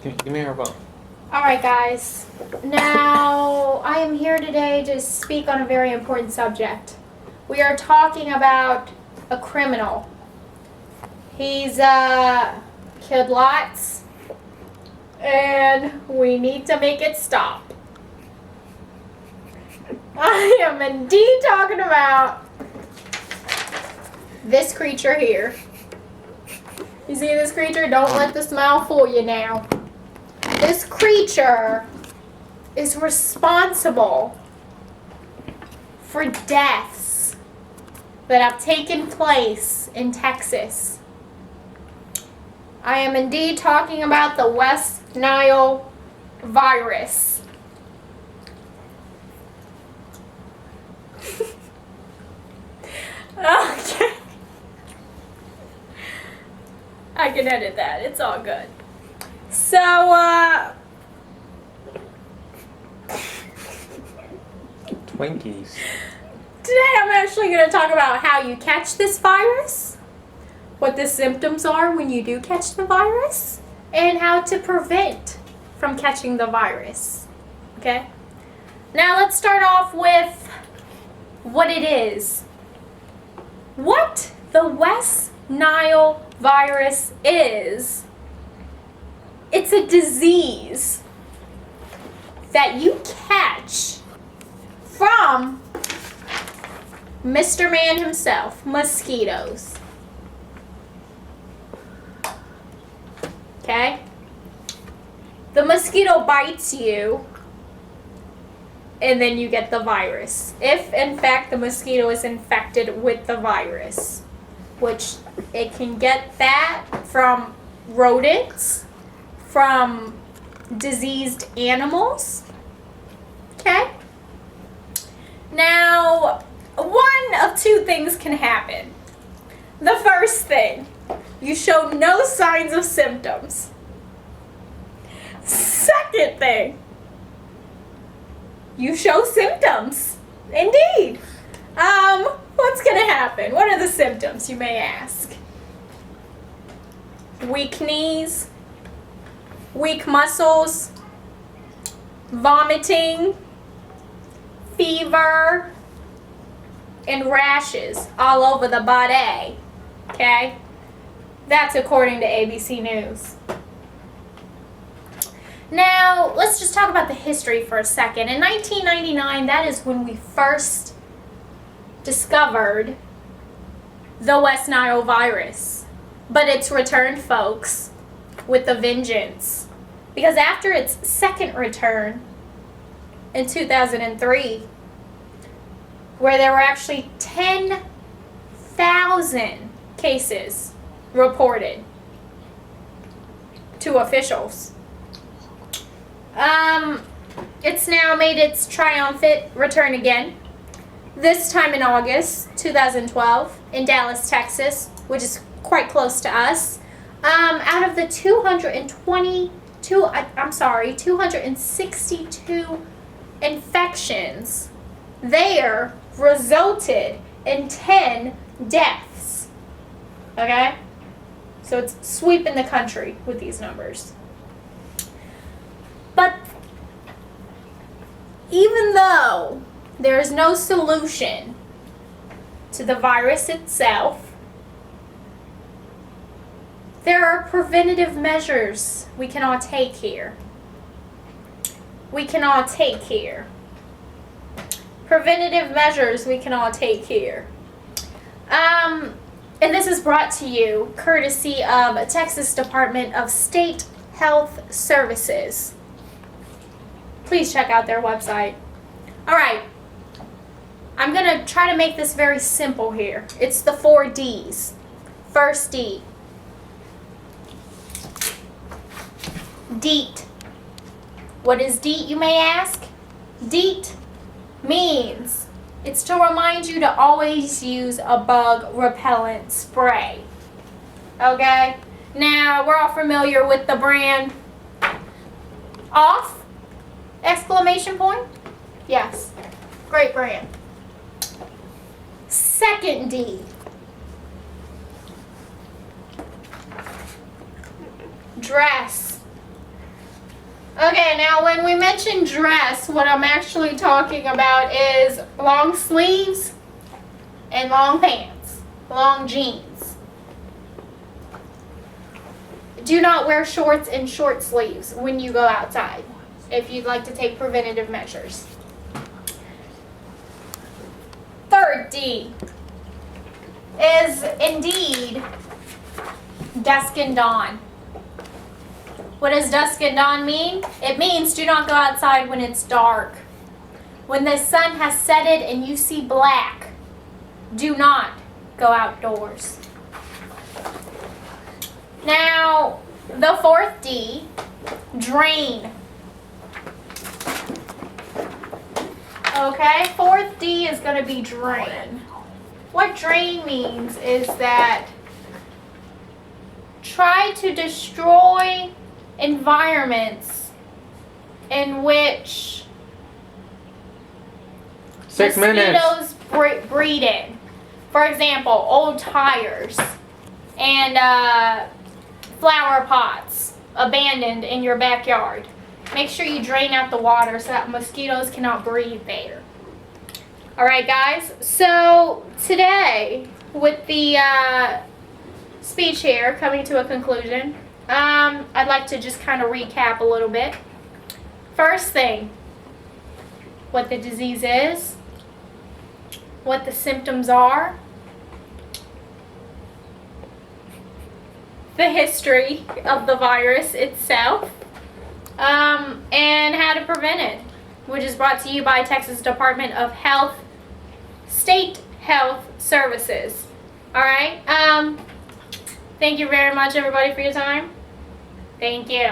Give me your phone. Alright guys, now I am here today to speak on a very important subject. We are talking about a criminal. He's killed lots and we need to make it stop. I am indeed talking about this creature here. You see this creature? Don't let the smile fool you now. This creature is responsible for deaths that have taken place in Texas. I am indeed talking about the West Nile virus. Okay. I can edit that. It's all good. So, Twinkies. today I'm actually going to talk about how you catch this virus, what the symptoms are when you do catch the virus, and how to prevent from catching the virus. Okay? Now let's start off with what it is. What the West Nile virus is, it's a disease that you catch from Mr. Man himself, mosquitoes. Okay? The mosquito bites you and then you get the virus. If in fact the mosquito is infected with the virus, which it can get that from rodents, from diseased animals. Okay? Now, one of two things can happen. The first thing, you show no signs of symptoms. Second thing, you show symptoms. Indeed. What's gonna happen? What are the symptoms, you may ask? Weak knees, weak muscles, vomiting, fever, and rashes all over the body. Okay? That's according to ABC News. Now, let's just talk about the history for a second. In 1999, that is when we first discovered the West Nile virus. But it's returned, folks, with a vengeance. Because after its second return in 2003, where there were actually 10,000 cases reported to officials, it's now made its triumphant return again. This time in August 2012 in Dallas, Texas, which is quite close to us. Out of the 262 infections there resulted in 10 deaths. Okay? So it's sweeping the country with these numbers. But even though there is no solution to the virus itself, there are preventative measures we can all take here. Preventative measures we can all take here. And this is brought to you courtesy of Texas Department of State Health Services. Please check out their website. All right. I'm going to try to make this very simple here. It's the 4 Ds. First D. DEET. What is DEET, you may ask? DEET means it's to remind you to always use a bug repellent spray. Okay? Now, we're all familiar with the brand Off! Exclamation point? Yes. Great brand. Second D. Dress. Okay, now when we mention dress, what I'm actually talking about is long sleeves and long pants, long jeans. Do not wear shorts and short sleeves when you go outside if you'd like to take preventative measures. Third D is indeed dusk and dawn. What does dusk and dawn mean? It means do not go outside when it's dark. When the sun has set it and you see black, do not go outdoors. Now, the fourth D, drain. Okay, fourth D is going to be drain. What drain means is that try to destroy environments in which 6 minutes. mosquitoes breed in. For example, old tires and flower pots abandoned in your backyard. Make sure you drain out the water so that mosquitoes cannot breed there. Alright guys, so today with the speech here coming to a conclusion, I'd like to just kind of recap a little bit. First thing, what the disease is, what the symptoms are, the history of the virus itself, and how to prevent it, which is brought to you by Texas Department of Health, State Health Services. Alright, thank you very much everybody for your time. Thank you.